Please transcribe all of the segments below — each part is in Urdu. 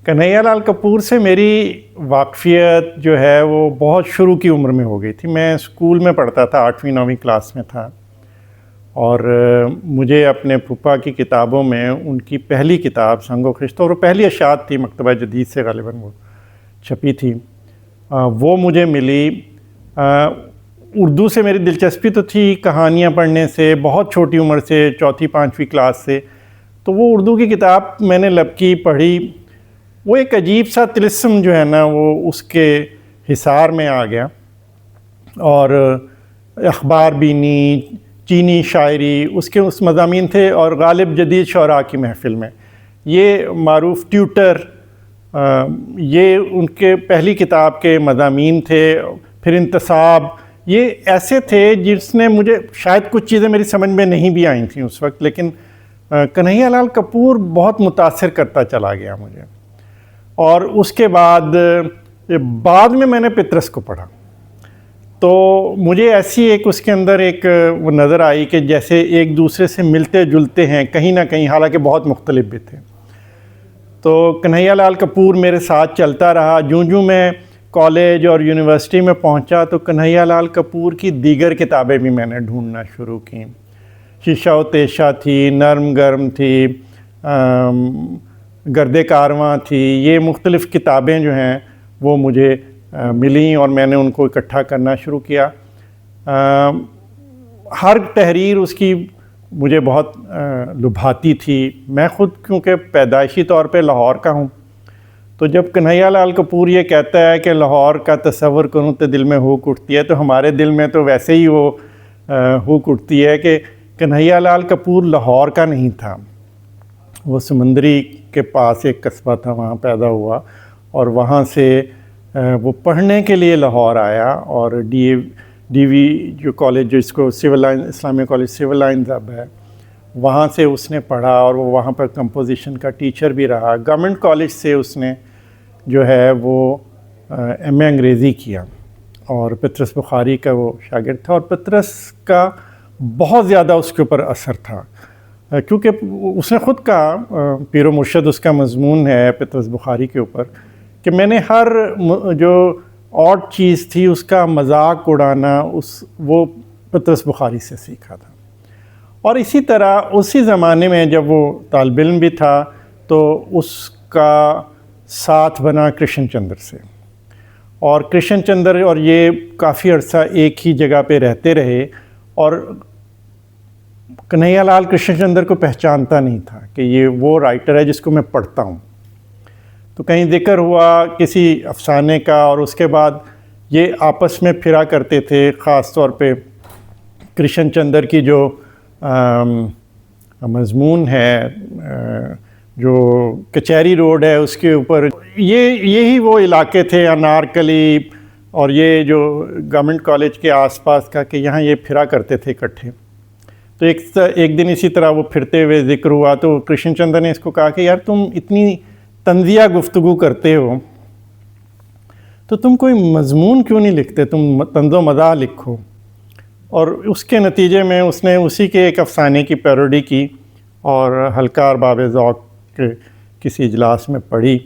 کنہیا لال کپور سے میری واقفیت جو ہے وہ بہت شروع کی عمر میں ہو گئی تھی. میں اسکول میں پڑھتا تھا, 8ویں 9ویں کلاس میں تھا, اور مجھے اپنے پھپھا کی کتابوں میں ان کی پہلی کتاب سنگ و خشت, اور وہ پہلی اشاعت تھی, مکتبہ جدید سے غالباً وہ چھپی تھی, وہ مجھے ملی. اردو سے میری دلچسپی تو تھی کہانیاں پڑھنے سے, بہت چھوٹی عمر سے, 4 5ویں کلاس سے. تو وہ اردو کی کتاب میں نے لپکی, پڑھی. وہ ایک عجیب سا طلسم جو ہے نا وہ اس کے حصار میں آ گیا, اور اخبار بینی, چینی شاعری اس مضامین تھے, اور غالب جدید شعراء کی محفل میں یہ معروف ٹیوٹر, یہ ان کے پہلی کتاب کے مضامین تھے. پھر انتصاب, یہ ایسے تھے جس نے مجھے شاید کچھ چیزیں میری سمجھ میں نہیں بھی آئی تھیں اس وقت, لیکن کنہیا لال کپور بہت متاثر کرتا چلا گیا مجھے. اور اس کے بعد میں نے پطرس کو پڑھا, تو مجھے ایسی ایک اس کے اندر ایک وہ نظر آئی کہ جیسے ایک دوسرے سے ملتے جلتے ہیں کہیں نہ کہیں, حالانکہ بہت مختلف بھی تھے. تو کنہیا لال کپور میرے ساتھ چلتا رہا. جوں میں کالج اور یونیورسٹی میں پہنچا تو کنہیا لال کپور کی دیگر کتابیں بھی میں نے ڈھونڈنا شروع کیں. شیشہ و تیشہ تھی, نرم گرم تھی, گرد کارواں تھی. یہ مختلف کتابیں جو ہیں وہ مجھے ملیں, اور میں نے ان کو اکٹھا کرنا شروع کیا. ہر تحریر اس کی مجھے بہت لبھاتی تھی. میں خود کیونکہ پیدائشی طور پہ لاہور کا ہوں, تو جب کنہیا لال کپور یہ کہتا ہے کہ لاہور کا تصور کروں تو دل میں ہوک اٹھتی ہے, تو ہمارے دل میں تو ویسے ہی وہ ہوک اٹھتی ہے کہ کنہیا لال کپور لاہور کا نہیں تھا, وہ سمندری کے پاس ایک قصبہ تھا, وہاں پیدا ہوا, اور وہاں سے وہ پڑھنے کے لیے لاہور آیا. اور ڈی وی جو کالج, جو اس کو سول لائن اسلامیہ کالج سول لائنز اب ہے, وہاں سے اس نے پڑھا, اور وہ وہاں پر کمپوزیشن کا ٹیچر بھی رہا. گورنمنٹ کالج سے اس نے جو ہے وہ ایم اے انگریزی کیا, اور پطرس بخاری کا وہ شاگرد تھا. اور پطرس کا بہت زیادہ اس کے اوپر اثر تھا, کیونکہ اس نے خود کہا, پیر و مرشد اس کا مضمون ہے پطرس بخاری کے اوپر, کہ میں نے ہر جو آڈ چیز تھی اس کا مذاق اڑانا وہ پطرس بخاری سے سیکھا تھا. اور اسی طرح اسی زمانے میں جب وہ طالب علم بھی تھا تو اس کا ساتھ بنا کرشن چندر سے, اور کرشن چندر اور یہ کافی عرصہ ایک ہی جگہ پہ رہتے رہے. اور کنہیا لال کرشن چندر کو پہچانتا نہیں تھا کہ یہ وہ رائٹر ہے جس کو میں پڑھتا ہوں. تو کہیں ذکر ہوا کسی افسانے کا, اور اس کے بعد یہ آپس میں پھرا کرتے تھے. خاص طور پہ کرشن چندر کی جو مضمون ہے, جو کچہری روڈ ہے, اس کے اوپر یہی وہ علاقے تھے, انارکلی اور یہ جو گورنمنٹ کالج کے آس پاس کا, کہ یہاں یہ پھرا کرتے تھے اکٹھے. تو ایک دن اسی طرح وہ پھرتے ہوئے ذکر ہوا, تو کرشن چندر نے اس کو کہا کہ یار تم اتنی طنزیہ گفتگو کرتے ہو تو تم کوئی مضمون کیوں نہیں لکھتے, تم طنز و مزاح لکھو. اور اس کے نتیجے میں اس نے اسی کے ایک افسانے کی پیروڈی کی, اور حلقہ ارباب ذوق کے کسی اجلاس میں پڑھی.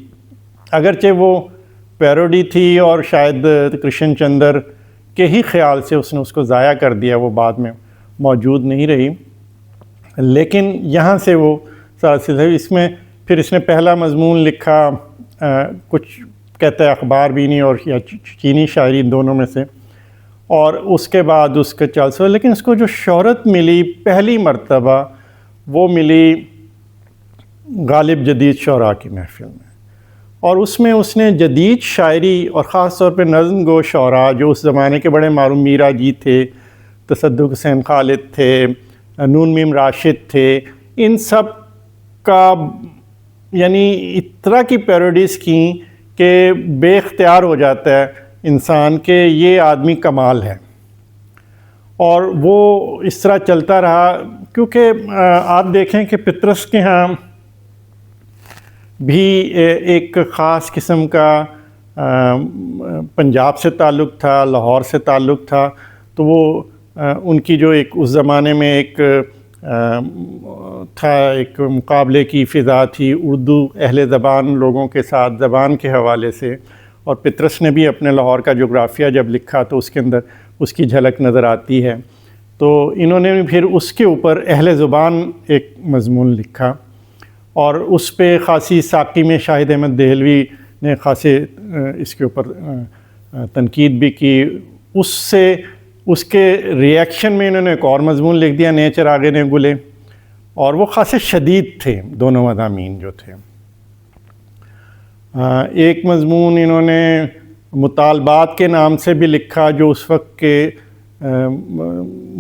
اگرچہ وہ پیروڈی تھی اور شاید کرشن چندر کے ہی خیال سے اس نے اس کو ضائع کر دیا, وہ بعد میں موجود نہیں رہی, لیکن یہاں سے وہ سارا سلسلہ. اس میں پھر اس نے پہلا مضمون لکھا, کچھ کہتا ہے اخبار بینی اور یا چینی شاعری, دونوں میں سے, اور اس کے بعد اس کا چل لیکن اس کو جو شہرت ملی پہلی مرتبہ وہ ملی غالب جدید شعراء کی محفل میں. اور اس میں اس نے جدید شاعری اور خاص طور پہ نظم گو شعراء جو اس زمانے کے بڑے معروف, میرا جی تھے, تصدق حسین خالد تھے, نون میم راشد تھے, ان سب کا یعنی اس طرح کی پیروڈیز کیں کہ بے اختیار ہو جاتا ہے انسان کہ یہ آدمی کمال ہے. اور وہ اس طرح چلتا رہا, کیونکہ آپ دیکھیں کہ پطرس کے ہاں بھی ایک خاص قسم کا پنجاب سے تعلق تھا, لاہور سے تعلق تھا. تو وہ ان کی جو ایک اس زمانے میں ایک تھا، ایک مقابلے کی فضا تھی اردو اہل زبان لوگوں کے ساتھ زبان کے حوالے سے، اور پطرس نے بھی اپنے لاہور کا جغرافیہ جب لکھا تو اس کے اندر اس کی جھلک نظر آتی ہے. تو انہوں نے پھر اس کے اوپر اہل زبان ایک مضمون لکھا، اور اس پہ خاصی ساقی میں شاہد احمد دہلوی نے خاصے اس کے اوپر تنقید بھی کی. اس کے ریئیکشن میں انہوں نے ایک اور مضمون لکھ دیا، نئے چراغے نے گلے، اور وہ خاصے شدید تھے دونوں مضامین جو تھے. ایک مضمون انہوں نے مطالبات کے نام سے بھی لکھا، جو اس وقت کے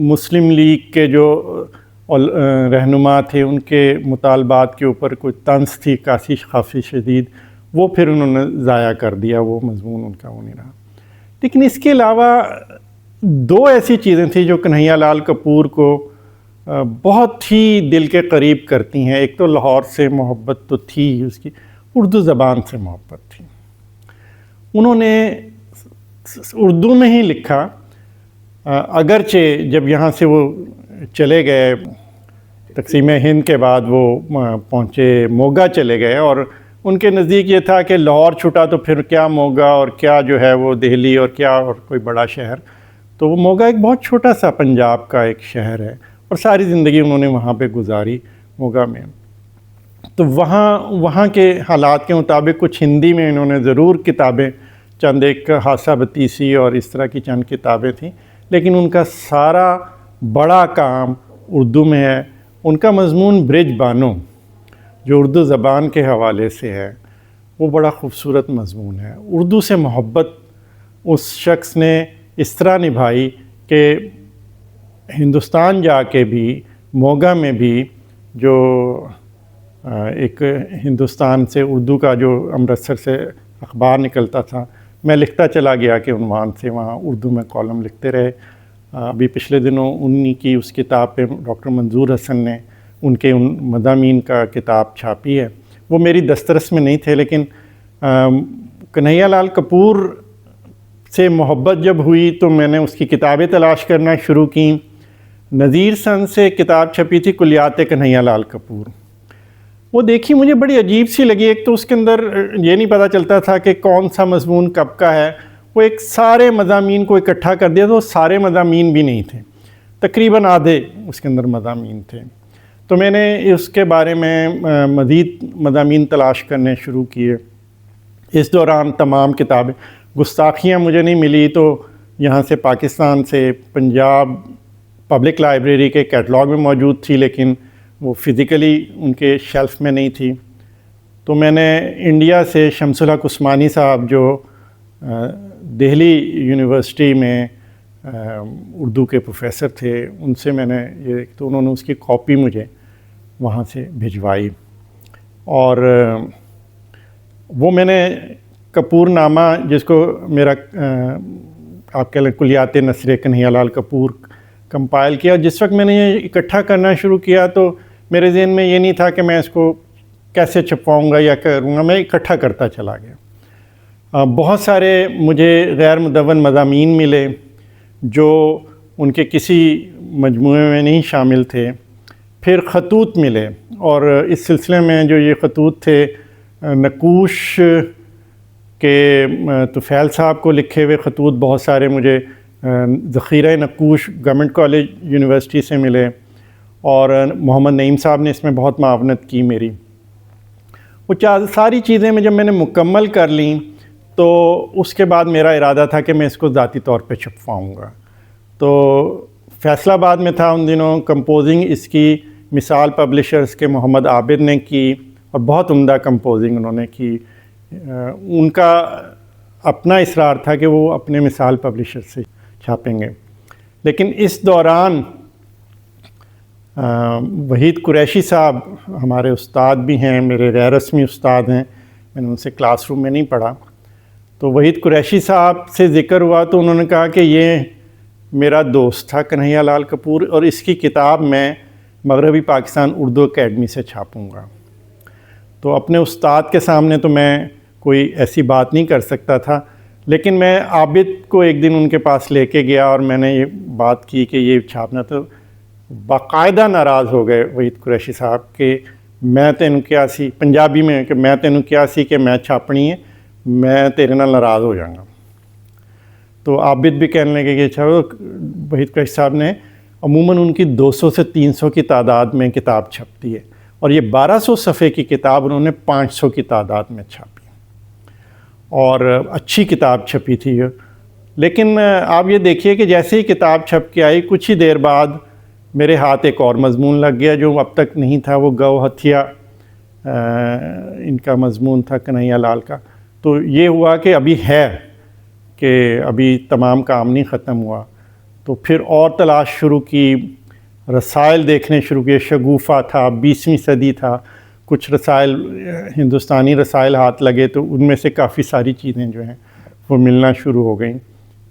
مسلم لیگ کے جو رہنما تھے ان کے مطالبات کے اوپر کوئی طنز تھی کافی شدید، وہ پھر انہوں نے ضائع کر دیا، وہ مضمون ان کا وہ نہیں رہا. لیکن اس کے علاوہ دو ایسی چیزیں تھیں جو کنہیا لال کپور کو بہت ہی دل کے قریب کرتی ہیں. ایک تو لاہور سے محبت تو تھی، اس کی اردو زبان سے محبت تھی. انہوں نے اردو میں ہی لکھا، اگرچہ جب یہاں سے وہ چلے گئے تقسیم ہند کے بعد وہ پہنچے موگا چلے گئے، اور ان کے نزدیک یہ تھا کہ لاہور چھٹا تو پھر کیا موگا، اور کیا جو ہے وہ دہلی، اور کیا اور کوئی بڑا شہر. تو وہ موگا ایک بہت چھوٹا سا پنجاب کا ایک شہر ہے، اور ساری زندگی انہوں نے وہاں پہ گزاری موگا میں. تو وہاں کے حالات کے مطابق کچھ ہندی میں انہوں نے ضرور کتابیں، چند ایک حادثہ بتیسی اور اس طرح کی چند کتابیں تھیں، لیکن ان کا سارا بڑا کام اردو میں ہے. ان کا مضمون برج بانو جو اردو زبان کے حوالے سے ہے، وہ بڑا خوبصورت مضمون ہے. اردو سے محبت اس شخص نے اس طرح نبھائی کہ ہندوستان جا کے بھی، موگا میں بھی، جو ایک ہندوستان سے اردو کا جو امرتسر سے اخبار نکلتا تھا، میں لکھتا چلا گیا کہ عنوان سے وہاں اردو میں کالم لکھتے رہے. ابھی پچھلے دنوں انہی کی اس کتاب پہ ڈاکٹر منظور حسن نے ان کے ان مضامین کا کتاب چھاپی ہے. وہ میری دسترس میں نہیں تھے، لیکن کنہیا لال کپور سے محبت جب ہوئی تو میں نے اس کی کتابیں تلاش کرنا شروع کی. نذیر سن سے کتاب چھپی تھی کلیات کنہیا لال کپور، وہ دیکھی مجھے بڑی عجیب سی لگی. ایک تو اس کے اندر یہ نہیں پتہ چلتا تھا کہ کون سا مضمون کب کا ہے. وہ ایک سارے مضامین کو اکٹھا کر دیا، تو سارے مضامین بھی نہیں تھے، تقریباً آدھے اس کے اندر مضامین تھے. تو میں نے اس کے بارے میں مزید مضامین تلاش کرنے شروع کیے. اس دوران تمام کتابیں، گستاخیاں مجھے نہیں ملی، تو یہاں سے پاکستان سے پنجاب پبلک لائبریری کے کیٹلاگ میں موجود تھی، لیکن وہ فزیکلی ان کے شیلف میں نہیں تھی. تو میں نے انڈیا سے شمس الحق عثمانی صاحب جو دہلی یونیورسٹی میں اردو کے پروفیسر تھے، ان سے میں نے یہ، تو انہوں نے اس کی کاپی مجھے وہاں سے بھجوائی. اور وہ میں نے کپور نامہ، جس کو میرا آپ کہہ لیں کلیات نثر کنہیا لال کپور، کمپائل کیا. جس وقت میں نے یہ اکٹھا کرنا شروع کیا تو میرے ذہن میں یہ نہیں تھا کہ میں اس کو کیسے چھپواؤں گا یا کروں گا، میں اکٹھا کرتا چلا گیا. بہت سارے مجھے غیر مدون مضامین ملے جو ان کے کسی مجموعے میں نہیں شامل تھے. پھر خطوط ملے، اور اس سلسلے میں جو یہ خطوط تھے نقوش کے طفیل صاحب کو لکھے ہوئے خطوط بہت سارے مجھے ذخیرہ نقوش گورنمنٹ کالج یونیورسٹی سے ملے، اور محمد نعیم صاحب نے اس میں بہت معاونت کی میری. وہ ساری چیزیں جب میں نے مکمل کر لیں تو اس کے بعد میرا ارادہ تھا کہ میں اس کو ذاتی طور پہ چھپواؤں گا. تو فیصل آباد میں تھا ان دنوں، کمپوزنگ اس کی مثال پبلشرز کے محمد عابد نے کی، اور بہت عمدہ کمپوزنگ انہوں نے کی. ان کا اپنا اصرار تھا کہ وہ اپنے مثال پبلشر سے چھاپیں گے. لیکن اس دوران وحید قریشی صاحب ہمارے استاد بھی ہیں، میرے غیر رسمی استاد ہیں، میں نے ان سے کلاس روم میں نہیں پڑھا. تو وحید قریشی صاحب سے ذکر ہوا تو انہوں نے کہا کہ یہ میرا دوست تھا کنہیا لال کپور، اور اس کی کتاب میں مغربی پاکستان اردو اکیڈمی سے چھاپوں گا. تو اپنے استاد کے سامنے تو میں کوئی ایسی بات نہیں کر سکتا تھا، لیکن میں عابد کو ایک دن ان کے پاس لے کے گیا اور میں نے یہ بات کی کہ یہ چھاپنا. تو باقاعدہ ناراض ہو گئے وحید قریشی صاحب کہ میں تینوں کیا سی، پنجابی میں کہ میں تینوں کیا سی کہ میں چھاپنی ہے، میں تیرے نال ناراض ہو جاؤں گا۔ تو عابد بھی کہنے لگے کہ اچھا، وحید قریشی صاحب نے عموماً ان کی 200 سے 300 کی تعداد میں کتاب چھپتی ہے، اور یہ 1200 صفحے کی کتاب انہوں نے 500 کی تعداد میں چھاپی، اور اچھی کتاب چھپی تھی۔ لیکن آپ یہ دیکھیے کہ جیسے ہی کتاب چھپ کے آئی، کچھ ہی دیر بعد میرے ہاتھ ایک اور مضمون لگ گیا جو اب تک نہیں تھا، وہ گو ہتھیا ان کا مضمون تھا، کنہیا لال کا۔ تو یہ ہوا کہ ابھی ہے، کہ ابھی تمام کام نہیں ختم ہوا، تو پھر اور تلاش شروع کی، رسائل دیکھنے شروع کیے۔ شگوفہ تھا، 20ویں صدی تھا، کچھ رسائل ہندوستانی رسائل ہاتھ لگے، تو ان میں سے کافی ساری چیزیں جو ہیں وہ ملنا شروع ہو گئیں،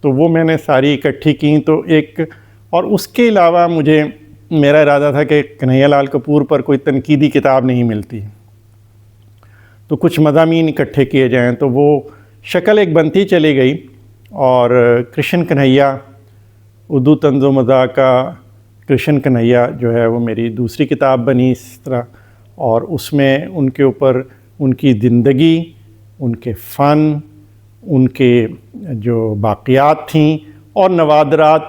تو وہ میں نے ساری اکٹھی کی۔ تو ایک اور اس کے علاوہ مجھے میرا ارادہ تھا کہ کنہیا لال کپور پر کوئی تنقیدی کتاب نہیں ملتی، تو کچھ مضامین اکٹھے کیے جائیں، تو وہ شکل ایک بنتی چلی گئی، اور کرشن کنہیا، اردو طنز و مزاح کا کرشن کنہیا جو ہے وہ میری دوسری کتاب بنی اس طرح، اور اس میں ان کے اوپر ان کی زندگی، ان کے فن، ان کے جو باقیات تھیں، اور نوادرات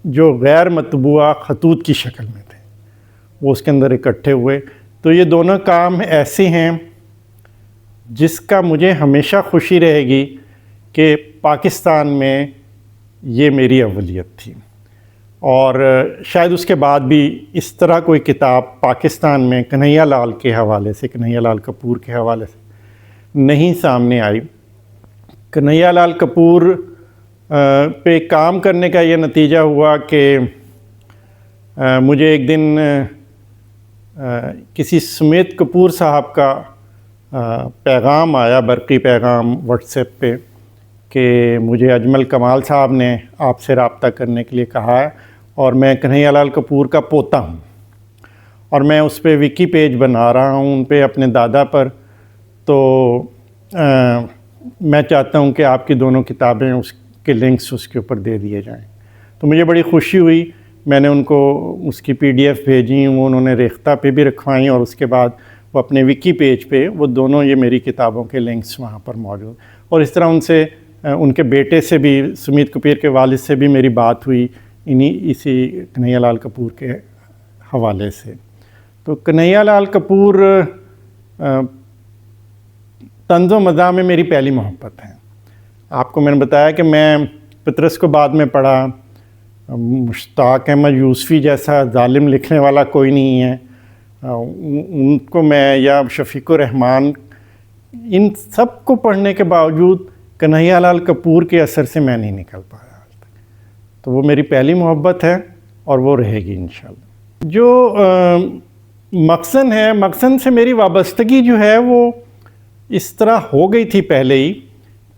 جو غیر مطبوعہ خطوط کی شکل میں تھے، وہ اس کے اندر اکٹھے ہوئے۔ تو یہ دونوں کام ایسے ہیں جس کا مجھے ہمیشہ خوشی رہے گی کہ پاکستان میں یہ میری اولیت تھی، اور شاید اس کے بعد بھی اس طرح کوئی کتاب پاکستان میں کنہیا لال کے حوالے سے، کنہیا لال کپور کے حوالے سے نہیں سامنے آئی۔ کنہیا لال کپور پہ کام کرنے کا یہ نتیجہ ہوا کہ مجھے ایک دن کسی سمیت کپور صاحب کا پیغام آیا، برقی پیغام واٹس ایپ پہ، کہ مجھے اجمل کمال صاحب نے آپ سے رابطہ کرنے کے لیے کہا ہے، اور میں کنہیا لال کپور کا پوتا ہوں، اور میں اس پہ وکی پیج بنا رہا ہوں ان پہ اپنے دادا پر، تو میں چاہتا ہوں کہ آپ کی دونوں کتابیں اس کے لنکس اس کے اوپر دے دیے جائیں۔ تو مجھے بڑی خوشی ہوئی، میں نے ان کو اس کی PDF بھیجی، وہ انہوں نے ریختہ پہ بھی رکھوائیں، اور اس کے بعد وہ اپنے وکی پیج پہ وہ دونوں یہ میری کتابوں کے لنکس وہاں پر موجود، اور اس طرح ان سے، ان کے بیٹے سے بھی، سمیت کپور کے والد سے بھی میری بات ہوئی اسی کنہیا لال کپور کے حوالے سے۔ تو کنہیا لال کپور طنز و مزاح میں میری پہلی محبت ہے۔ آپ کو میں نے بتایا کہ میں پطرس کو بعد میں پڑھا، مشتاق احمد یوسفی جیسا ظالم لکھنے والا کوئی نہیں ہے، ان کو میں، یا شفیق الرحمان، ان سب کو پڑھنے کے باوجود کنہیا لال کپور کے اثر سے میں نہیں نکل پایا آج تک۔ تو وہ میری پہلی محبت ہے، اور وہ رہے گی انشاءاللہ۔ جو مخزن ہے، مخزن سے میری وابستگی جو ہے وہ اس طرح ہو گئی تھی پہلے ہی،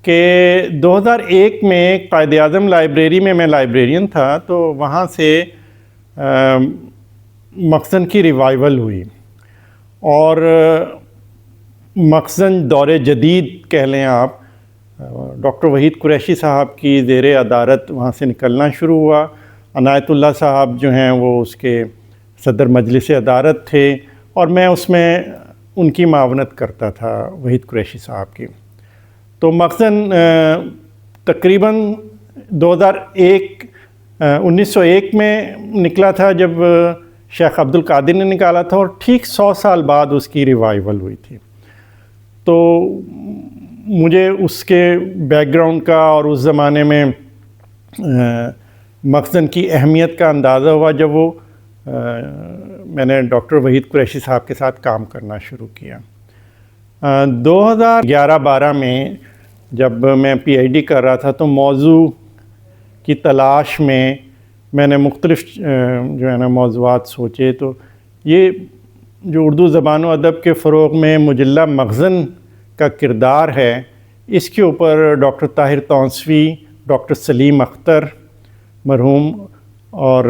کہ 2001 میں قائد اعظم لائبریری میں لائبریرین تھا، تو وہاں سے مخزن کی ریوائول ہوئی، اور مخزن دور جدید کہہ لیں آپ، ڈاکٹر وحید قریشی صاحب کی زیر ادارت وہاں سے نکلنا شروع ہوا۔ عنایت اللہ صاحب جو ہیں وہ اس کے صدر مجلس ادارت تھے، اور میں اس میں ان کی معاونت کرتا تھا، وحید قریشی صاحب کی۔ تو مخزن تقریباً 1901 میں نکلا تھا، جب شیخ عبد القادر نے نکالا تھا، اور ٹھیک 100 سال بعد اس کی ریوائول ہوئی تھی۔ تو مجھے اس کے بیک گراؤنڈ کا اور اس زمانے میں مخزن کی اہمیت کا اندازہ ہوا جب وہ میں نے ڈاکٹر وحید قریشی صاحب کے ساتھ کام کرنا شروع کیا۔ 2011-12 میں جب میں PhD کر رہا تھا، تو موضوع کی تلاش میں نے مختلف جو ہے نا موضوعات سوچے، تو یہ جو اردو زبان و ادب کے فروغ میں مجلہ مخزن کا کردار ہے، اس کے اوپر ڈاکٹر طاہر تونسوی، ڈاکٹر سلیم اختر مرحوم، اور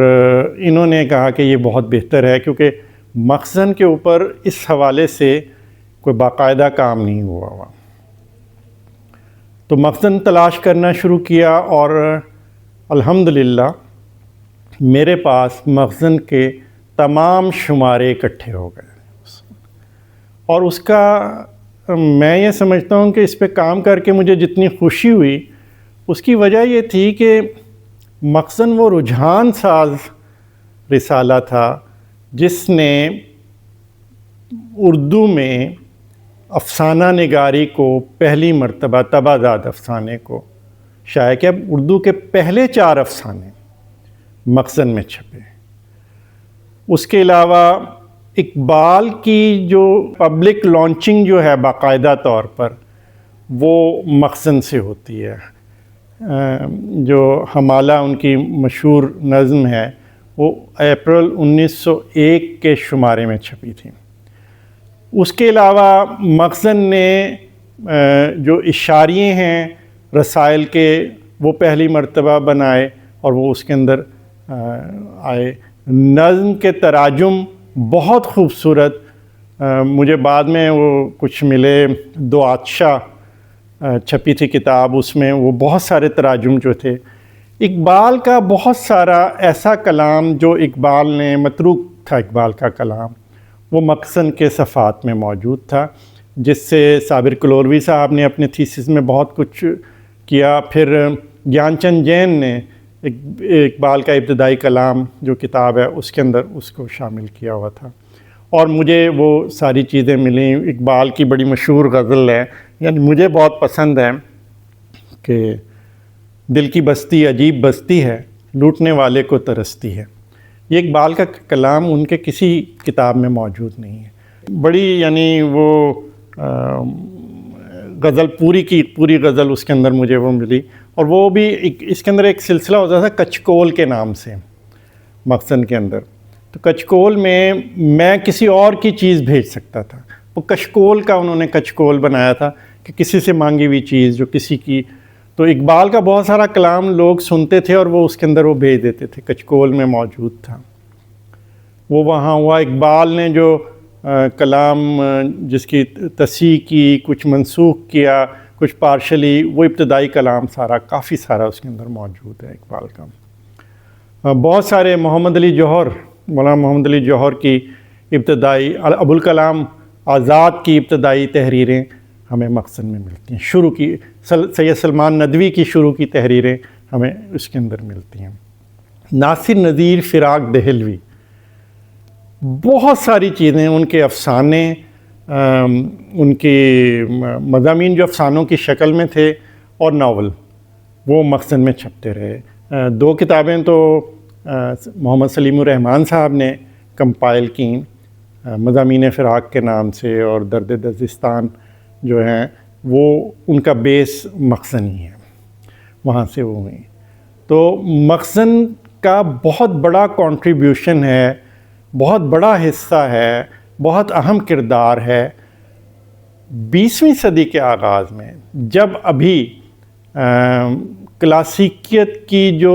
انہوں نے کہا کہ یہ بہت بہتر ہے، کیونکہ مخزن کے اوپر اس حوالے سے کوئی باقاعدہ کام نہیں ہوا۔ تو مخزن تلاش کرنا شروع کیا، اور الحمدللہ میرے پاس مخزن کے تمام شمارے اکٹھے ہو گئے، اور اس کا میں یہ سمجھتا ہوں کہ اس پہ کام کر کے مجھے جتنی خوشی ہوئی اس کی وجہ یہ تھی کہ مخزن وہ رجحان ساز رسالہ تھا جس نے اردو میں افسانہ نگاری کو پہلی مرتبہ تبادات افسانے کو شائع کیا۔ اردو کے پہلے 4 افسانے مخزن میں چھپے۔ اس کے علاوہ اقبال کی جو پبلک لانچنگ جو ہے باقاعدہ طور پر وہ مخزن سے ہوتی ہے۔ جو حمالہ ان کی مشہور نظم ہے وہ اپریل 1901 کے شمارے میں چھپی تھی۔ اس کے علاوہ مخزن نے جو اشاریے ہیں رسائل کے وہ پہلی مرتبہ بنائے اور وہ اس کے اندر آئے۔ نظم کے تراجم بہت خوبصورت، مجھے بعد میں وہ کچھ ملے، دو آتشاہ چھپی تھی کتاب، اس میں وہ بہت سارے تراجم جو تھے۔ اقبال کا بہت سارا ایسا کلام جو اقبال نے متروک تھا، اقبال کا کلام وہ مخزن کے صفحات میں موجود تھا، جس سے صابر کلوروی صاحب نے اپنے تھیسس میں بہت کچھ کیا۔ پھر گیان چند جین نے اقبال کا ابتدائی کلام جو کتاب ہے اس کے اندر اس کو شامل کیا ہوا تھا، اور مجھے وہ ساری چیزیں ملیں۔ اقبال کی بڑی مشہور غزل ہے، یعنی مجھے بہت پسند ہے کہ دل کی بستی عجیب بستی ہے، لوٹنے والے کو ترستی ہے۔ یہ اقبال کا کلام ان کے کسی کتاب میں موجود نہیں ہے۔ بڑی یعنی وہ غزل پوری کی پوری غزل اس کے اندر مجھے وہ ملی، اور وہ بھی اس کے اندر ایک سلسلہ ہوتا تھا کچکول کے نام سے مخزن کے اندر۔ تو کچکول میں کسی اور کی چیز بھیج سکتا تھا، وہ کشکول کا انہوں نے کچکول بنایا تھا کہ کسی سے مانگی ہوئی چیز جو کسی کی۔ تو اقبال کا بہت سارا کلام لوگ سنتے تھے اور وہ اس کے اندر وہ بھیج دیتے تھے، کچکول میں موجود تھا وہ وہاں ہوا۔ اقبال نے جو کلام جس کی تصحیح کی، کچھ منسوخ کیا، کچھ پارشلی، وہ ابتدائی کلام سارا کافی سارا اس کے اندر موجود ہے اقبال کا۔ بہت سارے محمد علی جوہر، مولانا محمد علی جوہر کی ابتدائی، ابوالکلام آزاد کی ابتدائی تحریریں ہمیں مخزن میں ملتی ہیں، شروع کی سید سلمان ندوی کی شروع کی تحریریں ہمیں اس کے اندر ملتی ہیں۔ ناصر نذیر فراق دہلوی، بہت ساری چیزیں، ان کے افسانے، ان کے مضامین جو افسانوں کی شکل میں تھے اور ناول، وہ مخزن میں چھپتے رہے۔ 2 کتابیں تو محمد سلیم الرحمن صاحب نے کمپائل کیں، مضامین فراق کے نام سے، اور درد دزستان جو ہیں وہ ان کا بیس مخزن ہی ہے، وہاں سے وہ ہوئی۔ تو مخزن کا بہت بڑا کنٹریبیوشن ہے، بہت بڑا حصہ ہے، بہت اہم کردار ہے 20ویں صدی کے آغاز میں، جب ابھی کلاسیکیت کی جو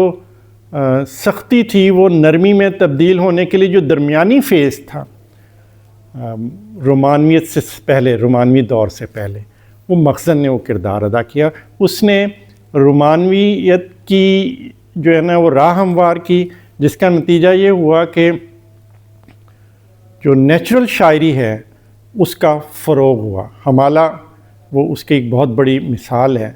سختی تھی وہ نرمی میں تبدیل ہونے کے لیے جو درمیانی فیز تھا رومانویت سے پہلے، رومانوی دور سے پہلے، وہ مخزن نے وہ کردار ادا کیا۔ اس نے رومانویت کی جو ہے نا وہ راہ ہموار کی، جس کا نتیجہ یہ ہوا کہ جو نیچرل شاعری ہے اس کا فروغ ہوا۔ حمالہ وہ اس کی ایک بہت بڑی مثال ہے،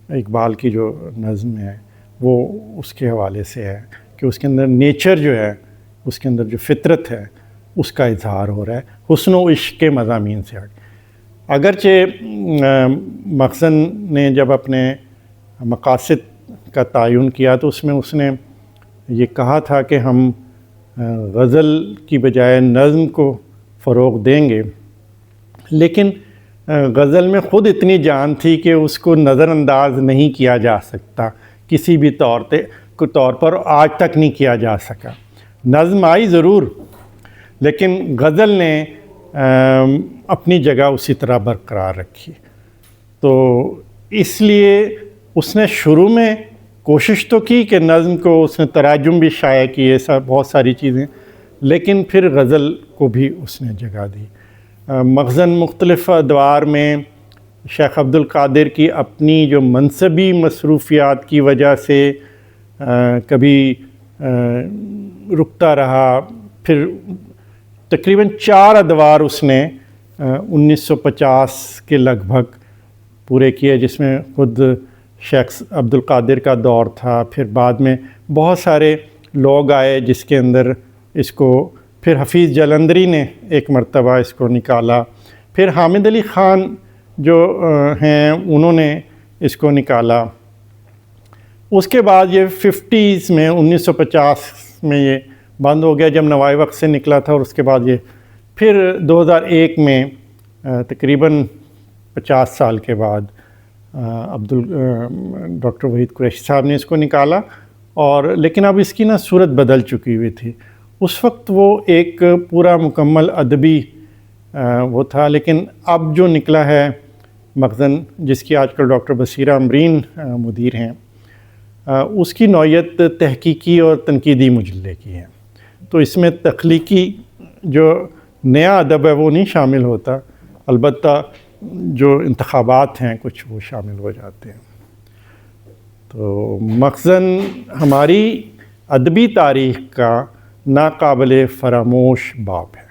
اقبال کی جو نظم ہے وہ اس کے حوالے سے ہے کہ اس کے اندر نیچر جو ہے، اس کے اندر جو فطرت ہے اس کا اظہار ہو رہا ہے، حسن و عشق کے مضامین سے ہٹ۔ اگرچہ مخزن نے جب اپنے مقاصد کا تعین کیا تو اس میں اس نے یہ کہا تھا کہ ہم غزل کی بجائے نظم کو فروغ دیں گے، لیکن غزل میں خود اتنی جان تھی کہ اس کو نظر انداز نہیں کیا جا سکتا کسی بھی طور پر، آج تک نہیں کیا جا سکا۔ نظم آئی ضرور، لیکن غزل نے اپنی جگہ اسی طرح برقرار رکھی۔ تو اس لیے اس نے شروع میں کوشش تو کی کہ نظم کو، اس نے تراجم بھی شائع کیے، بہت ساری چیزیں، لیکن پھر غزل کو بھی اس نے جگہ دی۔ مخزن مختلف ادوار میں شیخ عبد القادر کی اپنی جو منصبی مصروفیات کی وجہ سے کبھی رکتا رہا، پھر تقریباً 4 ادوار اس نے 1950 کے لگ بھگ پورے کیے، جس میں خود شیخ عبد القادر کا دور تھا، پھر بعد میں بہت سارے لوگ آئے جس کے اندر اس کو، پھر حفیظ جلندری نے ایک مرتبہ اس کو نکالا، پھر حامد علی خان جو ہیں انہوں نے اس کو نکالا۔ اس کے بعد یہ 50s میں 1950 میں یہ بند ہو گیا جب نوائے وقت سے نکلا تھا، اور اس کے بعد یہ پھر 2001 میں تقریباً 50 سال کے بعد ڈاکٹر وحید قریشی صاحب نے اس کو نکالا، اور لیکن اب اس کی نا صورت بدل چکی ہوئی تھی۔ اس وقت وہ ایک پورا مکمل ادبی وہ تھا، لیکن اب جو نکلا ہے مخزن، جس کی آج کل ڈاکٹر بصیرہ امرین مدیر ہیں، اس کی نوعیت تحقیقی اور تنقیدی مجلے کی ہے، تو اس میں تخلیقی جو نیا ادب ہے وہ نہیں شامل ہوتا، البتہ جو انتخابات ہیں کچھ وہ شامل ہو جاتے ہیں۔ تو مخزن ہماری ادبی تاریخ کا ناقابل فراموش باب ہے۔